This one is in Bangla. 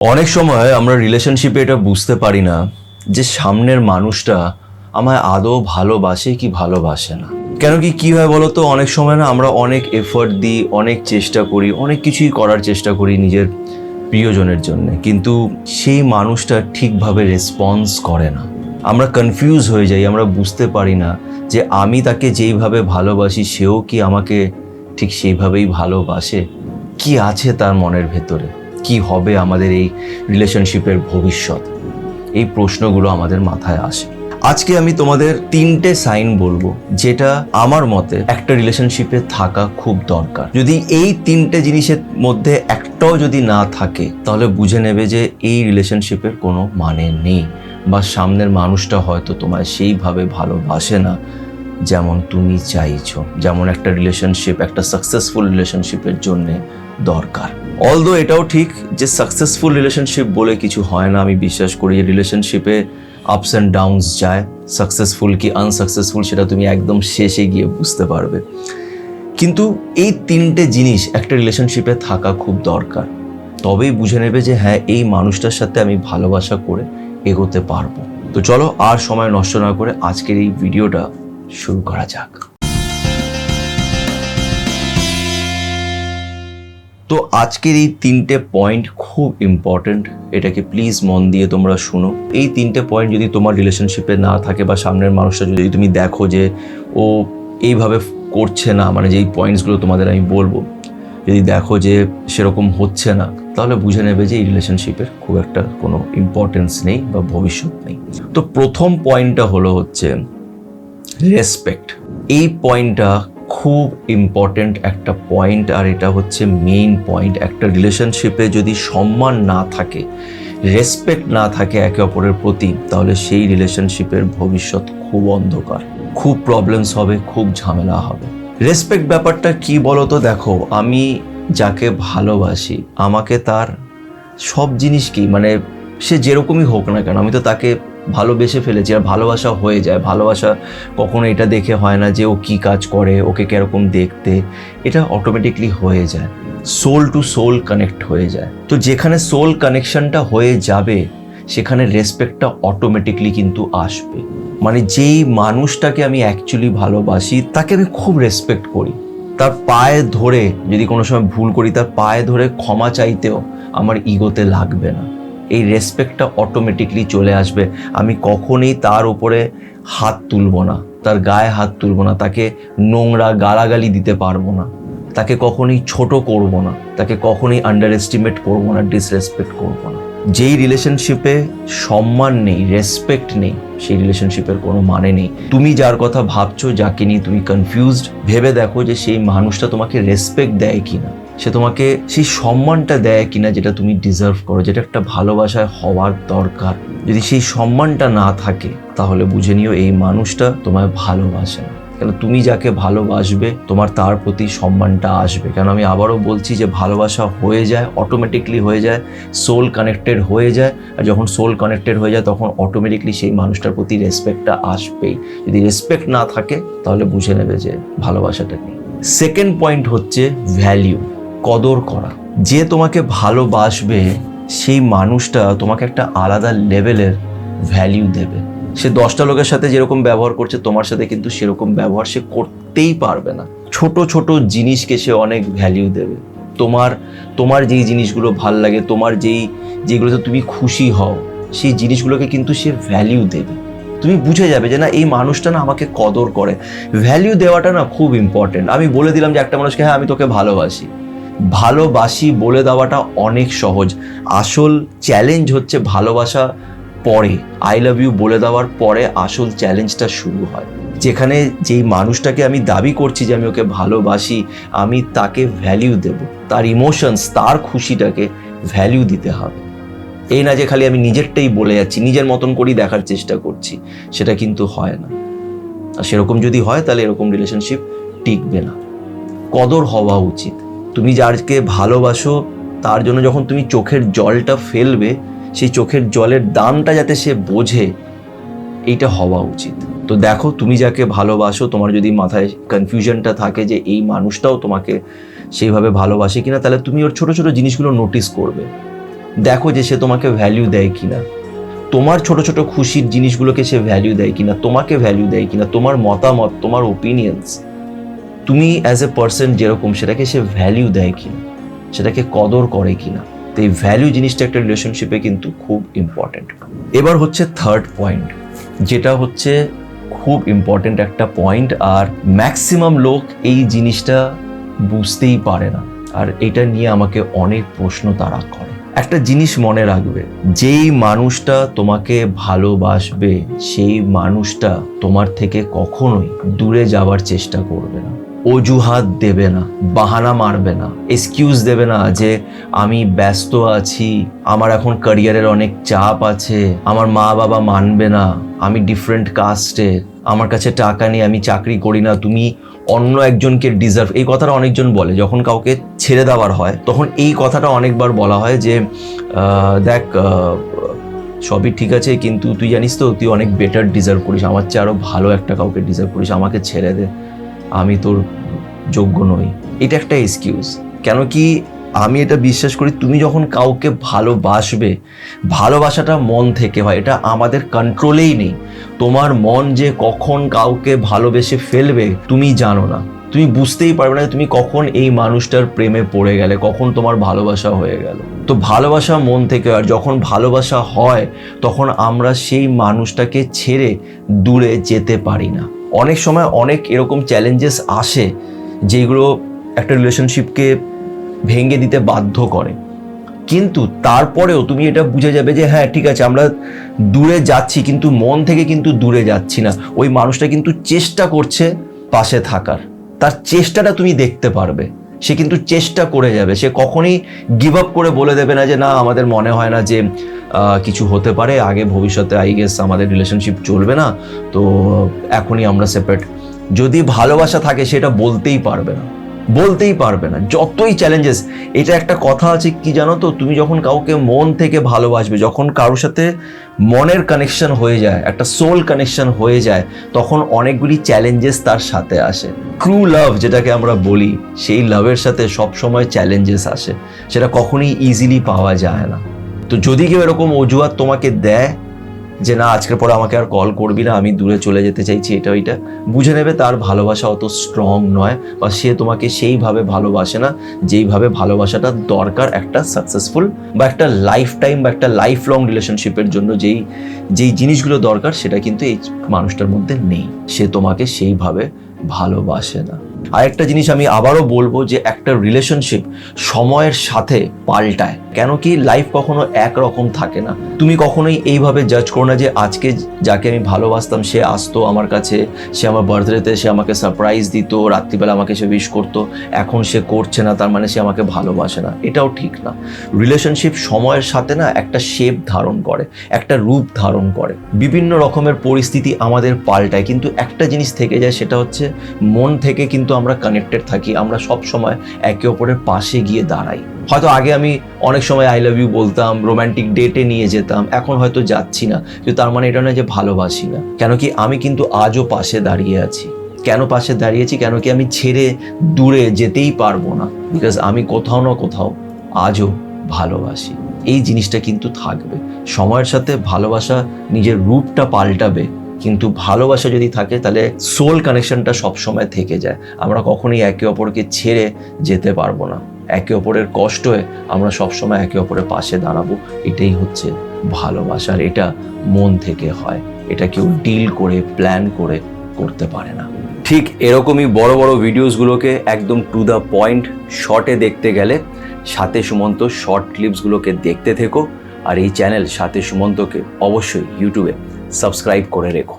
অনেক সময় আমরা রিলেশনশিপে এটা বুঝতে পারি না যে সামনের মানুষটা আমায় আদৌ ভালোবাসে কি ভালোবাসে না। কেন কি হয় বলো তো, অনেক সময় না আমরা অনেক এফর্ট দিই, অনেক চেষ্টা করি, অনেক কিছুই করার চেষ্টা করি নিজের প্রিয়জনের জন্য, কিন্তু সেই মানুষটা ঠিকভাবে রেসপন্স করে না। আমরা কনফিউজ হয়ে যাই, আমরা বুঝতে পারি না যে আমি তাকে যেইভাবে ভালোবাসি সেও কি আমাকে ঠিক সেইভাবেই ভালোবাসে, কি আছে তার মনের ভেতরে, কি হবে আমাদের এই রিলেশনশিপের ভবিষ্যৎ। এই প্রশ্নগুলো আমাদের মাথায় আসে। আজকে আমি তোমাদের 3টে সাইন বলবো যেটা আমার মতে একটা রিলেশনশিপে থাকা খুব দরকার। যদি এই 3টে জিনিসের মধ্যে একটাও যদি না থাকে তাহলে বুঝে নেবে যে এই রিলেশনশিপের কোনো মানে নেই, বা সামনের মানুষটা হয়তো তোমায় সেইভাবে ভালোবাসে না যেমন তুমি চাইছো, যেমন একটা রিলেশনশিপ, একটা সাকসেসফুল রিলেশনশিপের জন্য দরকার। অলদো এটাও ঠিক যে সাকসেসফুল রিলেশনশিপ বলে কিছু হয় না। আমি বিশ্বাস করি যে রিলেশনশিপে আপস অ্যান্ড ডাউনস যায়, সাকসেসফুল কি আনসাকসেসফুল সেটা তুমি একদম শেষে গিয়ে বুঝতে পারবে। কিন্তু এই 3টে জিনিস একটা রিলেশনশিপে থাকা খুব দরকার, তবেই বুঝে নেবে যে হ্যাঁ, এই মানুষটার সাথে আমি ভালোবাসা করে এগোতে পারবো। তো চলো আর সময় নষ্ট না করে আজকের এই ভিডিওটা শুরু করা যাক। তো আজকের এই 3টে পয়েন্ট খুব ইম্পর্টেন্ট, এটাকে প্লিজ মন দিয়ে তোমরা শুনো। এই 3টে পয়েন্ট যদি তোমার রিলেশনশিপে না থাকে, বা সামনের মানুষটা যদি তুমি দেখো যে ও এইভাবে করছে না, মানে যেই পয়েন্টসগুলো তোমাদের আমি বলবো, যদি দেখো যে সেরকম হচ্ছে না, তাহলে বুঝে নেবে যে এই রিলেশনশিপের খুব একটা কোনো ইম্পর্টেন্স নেই বা ভবিষ্যৎ নেই। তো প্রথম পয়েন্টটা হচ্ছে রেসপেক্ট। এই পয়েন্টটা খুব ইম্পর্টেন্ট একটা পয়েন্ট, আর এটা হচ্ছে মেইন পয়েন্ট। একটা রিলেশনশিপে যদি সম্মান না থাকে, রেসপেক্ট না থাকে একে অপরের প্রতি, তাহলে সেই রিলেশনশিপের ভবিষ্যৎ খুব অন্ধকার, খুব প্রবলেমস হবে, খুব ঝামেলা হবে। রেসপেক্ট ব্যাপারটা কি বলো তো, দেখো আমি যাকে ভালোবাসি আমাকে তার সব জিনিসকেই, মানে সে যেরকমই হোক না কেন, আমি তো তাকে ভালোবেসে ফেলেছি, আর ভালোবাসা হয়ে যায়। ভালোবাসা কখনো এটা দেখে হয় না যে ও কি কাজ করে, ওকে কিরকম দেখতে, এটা অটোমেটিকলি হয়ে যায়, সোল টু সোল কানেক্ট হয়ে যায়। তো যেখানে সোল কানেকশনটা হয়ে যাবে সেখানে রেসপেক্টটা অটোমেটিকলি কিন্তু আসবে। মানে যেই মানুষটাকে আমি অ্যাকচুয়ালি ভালোবাসি তাকে আমি খুব রেসপেক্ট করি, তার পায়ে ধরে যদি কোনো সময় ভুল করি, তার পায়ে ধরে ক্ষমা চাইতেও আমার ইগোতে লাগবে না। এই রেসপেক্টটা অটোমেটিকলি চলে আসবে। আমি কখনোই তার উপরে হাত তুলবো না, তার গায়ে হাত তুলবো না, তাকে নোংরা গালাগালি দিতে পারবো না, তাকে কখনোই ছোট করব না, তাকে কখনোই আন্ডার এস্টিমেট করবো না, ডিসরেসপেক্ট করবো না। যেই রিলেশনশিপে সম্মান নেই, রেসপেক্ট নেই, সেই রিলেশনশিপের কোনো মানে নেই। তুমি যার কথা ভাবছো, যাকে নিয়ে তুমি কনফিউজড, ভেবে দেখো যে সেই মানুষটা তোমাকে রেসপেক্ট দেয় কিনা, সে তোমাকে সেই সম্মানটা দেয় কিনা যেটা তুমি ডিজার্ভ করো, যেটা একটা ভালোবাসায় হওয়ার দরকার। যদি সেই সম্মানটা না থাকে তাহলে বুঝে নিও এই মানুষটা তোমায় ভালোবাসে না। কেন, তুমি যাকে ভালোবাসবে তোমার তার প্রতি সম্মানটা আসবে। কেন আমি আবারও বলছি যে ভালোবাসা হয়ে যায়, অটোমেটিকলি হয়ে যায়, সোল কানেক্টেড হয়ে যায়। আর যখন সোল কানেক্টেড হয়ে যায় তখন অটোমেটিকলি সেই মানুষটার প্রতি রেসপেক্টটা আসবেই। যদি রেসপেক্ট না থাকে তাহলে বুঝে নেবে যে ভালোবাসাটা নেই। সেকেন্ড পয়েন্ট হচ্ছে ভ্যালিউ, কদর করা। যে তোমাকে ভালোবাসবে সেই মানুষটা তোমাকে একটা আলাদা লেভেলের ভ্যালিউ দেবে। সে 10টা লোকের সাথে যেরকম ব্যবহার করছে তোমার সাথে কিন্তু সেরকম ব্যবহার সে করতেই পারবে না। ছোট ছোট জিনিসকে সে অনেক ভ্যালিউ দেবে। তোমার যেই জিনিসগুলো ভাল লাগে, তোমার যেগুলোতে তুমি খুশি হও, সেই জিনিসগুলোকে কিন্তু সে ভ্যালিউ দেবে। তুমি বুঝে যাবে যে না, এই মানুষটা না আমাকে কদর করে। ভ্যালিউ দেওয়াটা না খুব ইম্পর্টেন্ট। আমি বলে দিলাম যে একটা মানুষকে হ্যাঁ আমি তোকে ভালোবাসি বলে দেওয়াটা অনেক সহজ। আসল চ্যালেঞ্জ হচ্ছে ভালোবাসা পরে, আই লাভ ইউ বলে দেওয়ার পরে আসল চ্যালেঞ্জটা শুরু হয়, যেখানে যেই মানুষটাকে আমি দাবি করছি যে আমি ওকে ভালোবাসি, আমি তাকে ভ্যালিউ দেব, তার ইমোশনস, তার খুশিটাকে ভ্যালিউ দিতে হবে। এই না যে খালি আমি নিজেরটাই বলে যাচ্ছি, নিজের মতন করেই দেখার চেষ্টা করছি, সেটা কিন্তু হয় না। আর সেরকম যদি হয় তাহলে এরকম রিলেশনশিপ টিকবে না। কদর হওয়া উচিত। তুমি যাকে ভালোবাসো তার জন্য যখন তুমি চোখের জলটা ফেলবে, সেই চোখের জলের দামটা যাতে সে বোঝে, এইটা হওয়া উচিত। তো দেখো, তুমি যাকে ভালোবাসো, তোমার যদি মাথায় কনফিউশনটা থাকে যে এই মানুষটাও তোমাকে সেইভাবে ভালোবাসে কিনা, তাহলে তুমি ওর ছোট ছোট জিনিসগুলো নোটিস করবে। দেখো যে সে তোমাকে ভ্যালু দেয় কিনা, তোমার ছোট ছোট খুশির জিনিসগুলোকে সে ভ্যালু দেয় কিনা, তোমাকে ভ্যালু দেয় কিনা, তোমার মতামত, তোমার ওপিনিয়ন্স, তুমি অ্যাজ এ পার্সন যেরকম সেটাকে সে ভ্যালু দেয় কিনা, সেটাকে কদর করে কিনা। তো এই ভ্যালু জিনিসটা একটা রিলেশনশিপে কিন্তু খুব ইম্পর্টেন্ট। এবার হচ্ছে থার্ড পয়েন্ট, যেটা হচ্ছে খুব ইম্পর্টেন্ট একটা পয়েন্ট, আর ম্যাক্সিমাম লোক এই জিনিসটা বুঝতেই পারে না, আর এটা নিয়ে আমাকে অনেক প্রশ্ন তারা করে। একটা জিনিস মনে রাখবে, যেই মানুষটা তোমাকে ভালোবাসবে সেই মানুষটা তোমার থেকে কখনোই দূরে যাওয়ার চেষ্টা করবে না, অজুহাত দেবে না, বাহানা মারবে না, এক্সকিউজ দেবে না যে আমি ব্যস্ত আছি, আমার এখন ক্যারিয়ারের অনেক চাপ আছে, আমার মা বাবা মানবে না, আমি ডিফারেন্ট কাস্টের, আমার কাছে টাকা নেই, আমি চাকরি করি না, তুমি অন্য একজনকে ডিজার্ভ। এই কথাটা অনেকজন বলে যখন কাউকে ছেড়ে দেওয়ার হয়, তখন এই কথাটা অনেকবার বলা হয় যে দেখ সবই ঠিক আছে কিন্তু তুই জানিস তো তুই অনেক বেটার ডিজার্ভ করিস, আমার চেয়ে আরও ভালো একটা কাউকে ডিজার্ভ করিস, আমাকে ছেড়ে দে, আমি তোর যোগ্য নই। এটা একটা এক্সকিউজ। কেন কি আমি এটা বিশ্বাস করি, তুমি যখন কাউকে ভালোবাসবে, ভালোবাসাটা মন থেকে হয়, এটা আমাদের কন্ট্রোলেই নেই। তোমার মন যে কখন কাউকে ভালোবেসে ফেলবে তুমি জানো না, তুমি বুঝতেই পারবে না তুমি কখন এই মানুষটার প্রেমে পড়ে গেলে, কখন তোমার ভালোবাসা হয়ে গেল। তো ভালোবাসা মন থেকে, আর যখন ভালোবাসা হয় তখন আমরা সেই মানুষটাকে ছেড়ে দূরে যেতে পারি না। অনেক সময় অনেক এরকম চ্যালেঞ্জেস আসে যেগুলো একটা রিলেশনশিপকে ভেঙে দিতে বাধ্য করে, কিন্তু তারপরেও তুমি এটা বুঝে যাবে যে হ্যাঁ ঠিক আছে আমরা দূরে যাচ্ছি কিন্তু মন থেকে কিন্তু দূরে যাচ্ছি না। ওই মানুষটা কিন্তু চেষ্টা করছে পাশে থাকার, তার চেষ্টাটা তুমি দেখতে পারবে, সে কিন্তু চেষ্টা করে যাবে, সে কখনই গিভ আপ করে বলে দেবে না যে না আমাদের মনে হয় না যে কিছু হতে পারে, আগে ভবিষ্যতে আই গেস আমাদের রিলেশনশিপ চলবে না, তো এখনই আমরা সেপারেট। যদি ভালোবাসা থাকে সেটা বলতেই পারবে না, বলতেই পারবে না, যতই চ্যালেঞ্জেস। এটা একটা কথা আছে কি জানো তো, তুমি যখন কাউকে মন থেকে ভালোবাসবে, যখন কারোর সাথে মনের কানেকশন হয়ে যায়, একটা সোল কানেকশন হয়ে যায়, তখন অনেকগুলি চ্যালেঞ্জেস তার সাথে আসে। ট্রু লাভ যেটাকে আমরা বলি, সেই লাভের সাথে সবসময় চ্যালেঞ্জেস আসে, সেটা কখনই ইজিলি পাওয়া যায় না। তো যদি কেউ এরকম অজুহাত তোমাকে দেয় যে না আজকের পরে আমাকে আর কল করবি না, আমি দূরে চলে যেতে চাইছি, এটা ওইটা, বুঝে নেবে তার ভালোবাসা অত স্ট্রং নয়, বা সে তোমাকে সেইভাবে ভালোবাসে না যেইভাবে ভালোবাসাটা দরকার একটা সাকসেসফুল বা একটা লাইফ টাইম বা একটা লাইফ লং রিলেশনশিপের জন্য। যেই জিনিসগুলো দরকার সেটা কিন্তু এই মানুষটার মধ্যে নেই, সে তোমাকে সেইভাবে ভালোবাসে না। আরেকটা জিনিস আমি আবারও বলবো যে একটা রিলেশনশিপ সময়ের সাথে পাল্টায়। কেন কি লাইফ কখনো একরকম থাকে না। তুমি কখনোই এইভাবে জাজ করো না যে আজকে যাকে আমি ভালোবাসতাম সে আসতো আমার কাছে, সে আমার বার্থডেতে সে আমাকে সারপ্রাইজ দিত, রাত্রিবেলা আমাকে সে উইশ করতো, এখন সে করছে না তার মানে সে আমাকে ভালোবাসে না। এটাও ঠিক না। রিলেশনশিপ সময়ের সাথে না একটা শেপ ধারণ করে, একটা রূপ ধারণ করে, বিভিন্ন রকমের পরিস্থিতি আমাদের পাল্টায়, কিন্তু একটা জিনিস থেকে যায়, সেটা হচ্ছে মন থেকে কিন্তু আমরা কানেক্টেড থাকি, আমরা সব সময় একে অপরের পাশে গিয়ে দাঁড়াই। হয়তো আগে আমি অনেক সময় আই লাভ ইউ বলতাম, রোম্যান্টিক ডেটে নিয়ে যেতাম, এখন হয়তো যাচ্ছি না, কিন্তু তার মানে এটা নয় যে ভালোবাসি না। কেন কি আমি কিন্তু আজও পাশে দাঁড়িয়ে আছি। কেন পাশে দাঁড়িয়েছি? কেন কি আমি ছেড়ে দূরে যেতেই পারবো না, বিকজ আমি কোথাও না কোথাও আজও ভালোবাসি। এই জিনিসটা কিন্তু থাকবে সময়ের সাথে। ভালোবাসা নিজের রূপটা পাল্টাবে, কিন্তু ভালোবাসা যদি থাকে তাহলে সোল কানেকশনটা সবসময় থেকে যায়। আমরা কখনোই একে অপরকে ছেড়ে যেতে পারবো না, একে অপরের কষ্টে আমরা সবসময় একে অপরের পাশে দাঁড়াবো। এটাই হচ্ছে ভালোবাসার, এটা মন থেকে হয়, এটা কেউ ডিল করে প্ল্যান করে করতে পারে না। ঠিক এরকমই বড় বড় ভিডিওসগুলোকে একদম টু দ্য পয়েন্ট শর্টে দেখতে গেলে সাথে সুমন্ত শর্ট ক্লিপসগুলোকে দেখতে থেকো, আর এই চ্যানেল সাথে সুমন্তকে অবশ্যই ইউটিউবে সাবস্ক্রাইব করে রেখো।